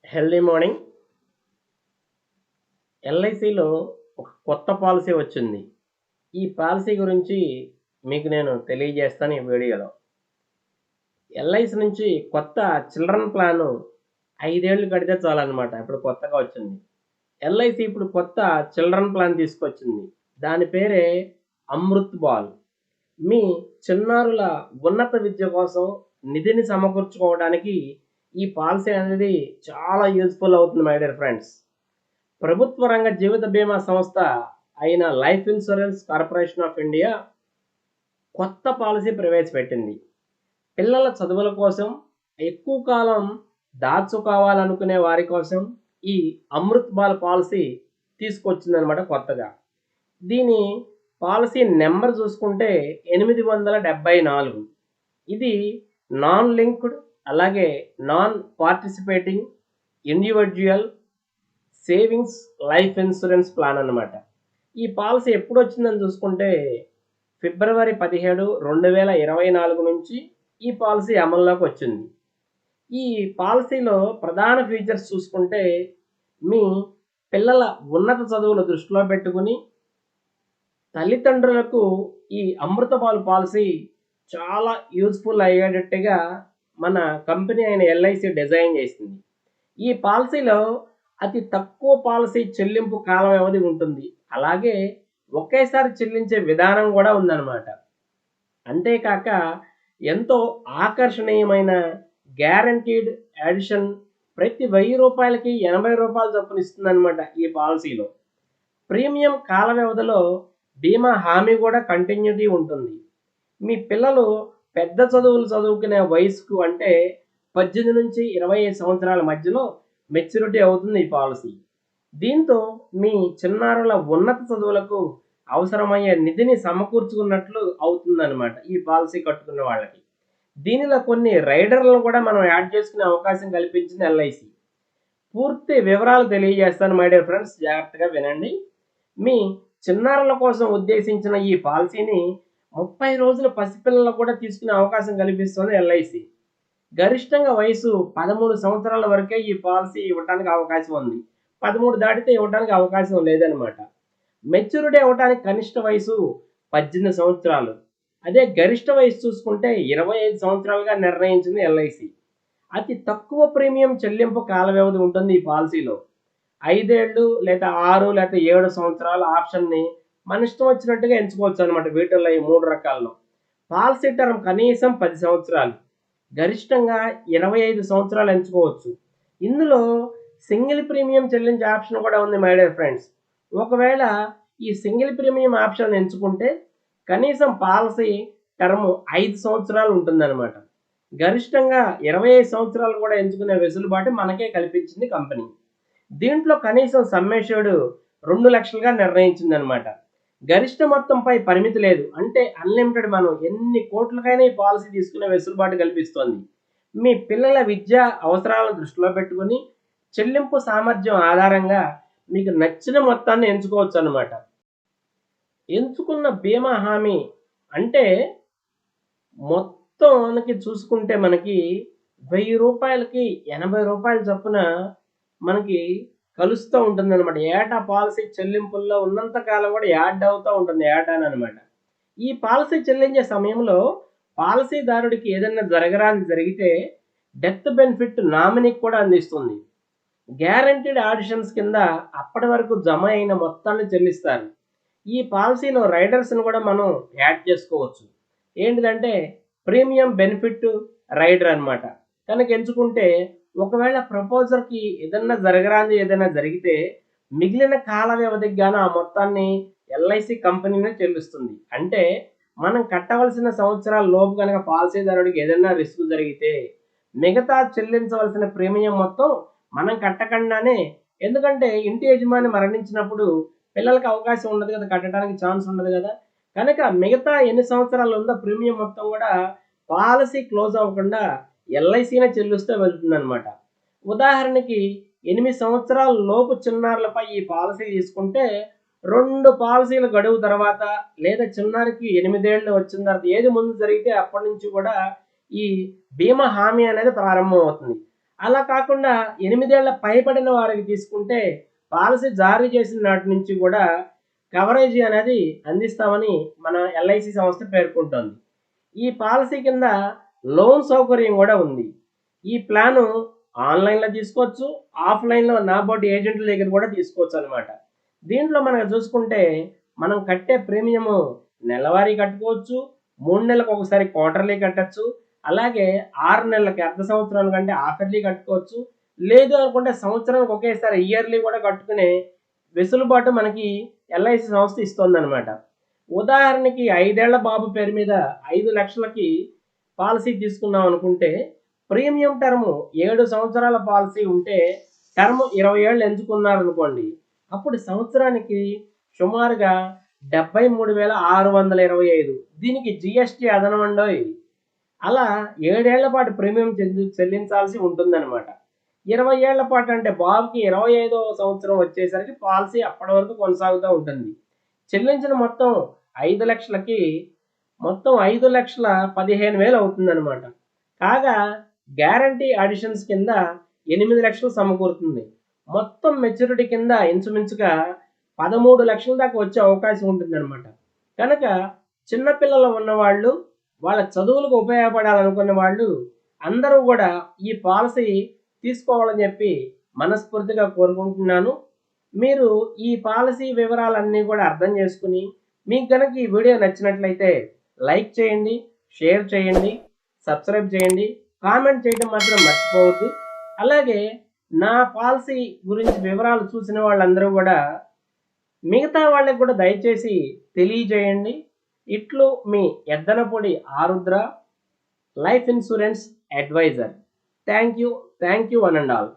Healthy morning. ఎల్ఐసిలో ఒక కొత్త policy వచ్చింది. ఈ పాలసీ గురించి మీకు నేను తెలియజేస్తాను ఈ వీడియోలో. ఎల్ఐసి నుంచి కొత్త చిల్డ్రన్ ప్లాను 5 ఏళ్ళు కడితే చాలన్నమాట. ఇప్పుడు కొత్తగా వచ్చింది. ఎల్ఐసి ఇప్పుడు కొత్త చిల్డ్రన్ ప్లాన్ తీసుకొచ్చింది. దాని పేరే అమృత్ బాల్. మీ చిన్నారుల ఉన్నత విద్య కోసం నిధిని సమకూర్చుకోవడానికి ఈ పాలసీ అనేది చాలా యూజ్ఫుల్ అవుతుంది మై డియర్ ఫ్రెండ్స్. ప్రభుత్వ రంగ జీవిత బీమా సంస్థ అయిన life insurance corporation of India కొత్త పాలసీ ప్రవేశపెట్టింది. పిల్లల చదువుల కోసం ఎక్కువ కాలం దాచుకోవాలనుకునే వారి కోసం ఈ అమృత్ బాల్ పాలసీ తీసుకొచ్చిందనమాట కొత్తగా. దీని పాలసీ నెంబర్ చూసుకుంటే 874. ఇది నాన్ లింక్డ్, అలాగే non participating individual savings life insurance plan అన్నమాట. ఈ పాలసీ ఎప్పుడు వచ్చిందని చూసుకుంటే ఫిబ్రవరి 17, 2024 నుంచి ఈ పాలసీ అమల్లోకి వచ్చింది. ఈ పాలసీలో ప్రధాన ఫీచర్స్ చూసుకుంటే మీ పిల్లల ఉన్నత చదువులు దృష్టిలో పెట్టుకుని తల్లిదండ్రులకు ఈ అమృతపాల్ పాలసీ చాలా యూజ్ఫుల్ అయ్యేటట్టుగా మన కంపెనీ అయిన ఎల్ఐసి డిజైన్ చేసింది. ఈ పాలసీలో అతి తక్కువ పాలసీ చెల్లింపు కాల వ్యవధి ఉంటుంది. అలాగే ఒకేసారి చెల్లించే విధానం కూడా ఉందన్నమాట. అంతేకాక ఎంతో ఆకర్షణీయమైన గ్యారంటీడ్ ఎడిషన్ ప్రతి 1000 రూపాయలకి 80 రూపాయలు చొప్పున ఇస్తుందన్నమాట. ఈ పాలసీలో ప్రీమియం కాల వ్యవధిలో బీమా హామీ కూడా కంటిన్యూటీ ఉంటుంది. మీ పిల్లలు పెద్ద చదువులు చదువుకునే వయసుకు అంటే 18 నుంచి 25 సంవత్సరాల మధ్యలో మెచ్యూరిటీ అవుతుంది ఈ పాలసీ. దీంతో మీ చిన్నారుల ఉన్నత చదువులకు అవసరమయ్యే నిధిని సమకూర్చుకున్నట్లు అవుతుందన్నమాట ఈ పాలసీ కట్టుకున్న వాళ్ళకి. దీనిలో కొన్ని రైడర్లను కూడా మనం యాడ్ చేసుకునే అవకాశం కల్పించింది ఎల్ఐసి. పూర్తి వివరాలు తెలియజేస్తాను మై డియర్ ఫ్రెండ్స్, జాగ్రత్తగా వినండి. మీ చిన్నారుల కోసం ఉద్దేశించిన ఈ పాలసీని 30 రోజుల పసిపిల్లలకు కూడా తీసుకునే అవకాశం కల్పిస్తుంది ఎల్ఐసి. గరిష్టంగా వయసు 13 సంవత్సరాల వరకే ఈ పాలసీ ఇవ్వడానికి అవకాశం ఉంది. 13 దాటితే ఇవ్వడానికి అవకాశం లేదనమాట. మెచ్యూరిటీ అవ్వడానికి కనిష్ట వయసు 18 సంవత్సరాలు. అదే గరిష్ట వయసు చూసుకుంటే 25 సంవత్సరాలుగా నిర్ణయించింది ఎల్ఐసి. అతి తక్కువ ప్రీమియం చెల్లింపు కాల వ్యవధి ఉంటుంది ఈ పాలసీలో. 5 ఏళ్ళు లేదా 6 లేదా 7 సంవత్సరాల ఆప్షన్ని మన ఇష్టం వచ్చినట్టుగా ఎంచుకోవచ్చు అనమాట. వీటిల్లో ఈ 3 రకాల్లో పాలసీ టర్మ్ కనీసం 10 సంవత్సరాలు, గరిష్టంగా 25 సంవత్సరాలు ఎంచుకోవచ్చు. ఇందులో సింగిల్ ప్రీమియం చెల్లించే ఆప్షన్ కూడా ఉంది మై డియర్ ఫ్రెండ్స్. ఒకవేళ ఈ సింగిల్ ప్రీమియం ఆప్షన్ ఎంచుకుంటే కనీసం పాలసీ టర్మ్ 5 సంవత్సరాలు ఉంటుందన్నమాట. గరిష్టంగా 25 సంవత్సరాలు కూడా ఎంచుకునే వెసులుబాటు మనకే కల్పించింది కంపెనీ. దీంట్లో కనీసం సమ్మేషుడ్ 2 లక్షలుగా నిర్ణయించింది అనమాట. గరిష్ట మొత్తంపై పరిమితి లేదు, అంటే అన్లిమిటెడ్. మనం ఎన్ని కోట్లకైనా ఈ పాలసీ తీసుకునే వెసులుబాటు కల్పిస్తోంది. మీ పిల్లల విద్యా అవసరాలను దృష్టిలో పెట్టుకుని చెల్లింపు సామర్థ్యం ఆధారంగా మీకు నచ్చిన మొత్తాన్ని ఎంచుకోవచ్చు అన్నమాట. ఎంచుకున్న బీమా హామీ అంటే మొత్తానికి చూసుకుంటే మనకి 1000 రూపాయలకి 80 రూపాయలు చొప్పున మనకి కలుస్తూ ఉంటుంది అనమాట. ఏటా పాలసీ చెల్లింపుల్లో ఉన్నంత కాలం కూడా యాడ్ అవుతూ ఉంటుంది ఏటానమాట. ఈ పాలసీ చెల్లించే సమయంలో పాలసీదారుడికి ఏదైనా జరగరాని జరిగితే డెత్ బెనిఫిట్ నామినీకి కూడా అందిస్తుంది. గ్యారంటీడ్ ఆడిషన్స్ కింద అప్పటి వరకు జమ అయిన మొత్తాన్ని చెల్లిస్తారు. ఈ పాలసీలో రైడర్స్ని కూడా మనం యాడ్ చేసుకోవచ్చు. ఏంటిదంటే ప్రీమియం బెనిఫిట్ రైడర్ అనమాట. కనుక ఎంచుకుంటే ఒకవేళ ప్రపోజర్కి ఏదైనా జరిగితే మిగిలిన కాల వ్యవధికి గాను ఆ మొత్తాన్ని ఎల్ఐసి కంపెనీనే చెల్లిస్తుంది. అంటే మనం కట్టవలసిన సంవత్సరాల లోపు కనుక పాలసీదారుడికి ఏదైనా రిస్క్ జరిగితే మిగతా చెల్లించవలసిన ప్రీమియం మొత్తం మనం కట్టకుండానే, ఎందుకంటే ఇంటి యజమాని మరణించినప్పుడు పిల్లలకి అవకాశం ఉండదు కదా, కట్టడానికి ఛాన్స్ ఉండదు కదా. కనుక మిగతా ఎన్ని సంవత్సరాలు ఉందో ప్రీమియం మొత్తం కూడా పాలసీ క్లోజ్ అవ్వకుండా ఎల్ఐసినే చెల్లిస్తూ వెళ్తుందన్నమాట. ఉదాహరణకి 8 సంవత్సరాల లోపు చిన్నారులపై ఈ పాలసీ తీసుకుంటే 2 పాలసీల గడువు తర్వాత, లేదా చిన్నారికి 8 ఏళ్ళు వచ్చిన తర్వాత ఏది ముందు జరిగితే అప్పటి నుంచి కూడా ఈ బీమా హామీ అనేది ప్రారంభం అవుతుంది. అలా కాకుండా 8 ఏళ్ల పైబడిన వారికి తీసుకుంటే పాలసీ జారీ చేసిన నాటి నుంచి కూడా కవరేజీ అనేది అందిస్తామని మన ఎల్ఐసి సంస్థ పేర్కొంటోంది. ఈ పాలసీ కింద లోన్ సౌకర్యం కూడా ఉంది. ఈ ప్లాను ఆన్లైన్లో తీసుకోవచ్చు, ఆఫ్లైన్లో నాబోటి ఏజెంట్ల దగ్గర కూడా తీసుకోవచ్చు అనమాట. దీంట్లో మనకు చూసుకుంటే మనం కట్టే ప్రీమియము నెలవారీ కట్టుకోవచ్చు, 3 నెలలకు ఒకసారి క్వార్టర్లీ కట్టచ్చు, అలాగే 6 నెలలకి అర్ధ సంవత్సరాల కంటే హాఫర్లీ కట్టుకోవచ్చు, లేదు అనుకుంటే సంవత్సరానికి ఒకేసారి ఇయర్లీ కూడా కట్టుకునే వెసులుబాటు మనకి ఎల్ఐసి సంస్థ ఇస్తుందన్నమాట. ఉదాహరణకి 5 ఏళ్ల బాబు పేరు మీద 5 లక్షలకి పాలసీ తీసుకున్నాం అనుకుంటే ప్రీమియం టర్మ్ 7 సంవత్సరాల పాలసీ ఉంటే టర్మ్ 20 ఏళ్ళు ఎంచుకున్నారనుకోండి, అప్పుడు సంవత్సరానికి సుమారుగా 73,625. దీనికి జిఎస్టీ అదనమండోయ్. అలా 7 ఏళ్ల పాటు ప్రీమియం చెల్లించాల్సి ఉంటుందన్నమాట. 20 ఏళ్ల పాటు అంటే బాబుకి 25వ సంవత్సరం వచ్చేసరికి పాలసీ అప్పటి వరకు కొనసాగుతూ ఉంటుంది. చెల్లించిన మొత్తం 5 లక్షలకి మొత్తం 5,15,000 అవుతుందన్నమాట. కాగా గ్యారంటీ అడిషన్స్ కింద 8 లక్షలు సమకూరుతుంది. మొత్తం మెచ్యూరిటీ కింద ఇంచుమించుగా 13 లక్షల దాకా వచ్చే అవకాశం ఉంటుందన్నమాట. కనుక చిన్నపిల్లలు ఉన్నవాళ్ళు, వాళ్ళ చదువులకు ఉపయోగపడాలనుకున్న వాళ్ళు అందరూ కూడా ఈ పాలసీ తీసుకోవాలని చెప్పి మనస్ఫూర్తిగా కోరుకుంటున్నాను. మీరు ఈ పాలసీ వివరాలన్నీ కూడా అర్థం చేసుకుని మీకు కనుక ఈ వీడియో నచ్చినట్లయితే లైక్ చేయండి, షేర్ చేయండి, సబ్స్క్రైబ్ చేయండి, కామెంట్ చేయడం మాత్రం మర్చిపోవద్దు. అలాగే నా పాలసీ గురించి వివరాలు చూసిన వాళ్ళందరూ కూడా మిగతా వాళ్ళకి కూడా దయచేసి తెలియజేయండి. ఇట్లు మీ Eddanapodi Arudra, life insurance advisor. Thank you one and all.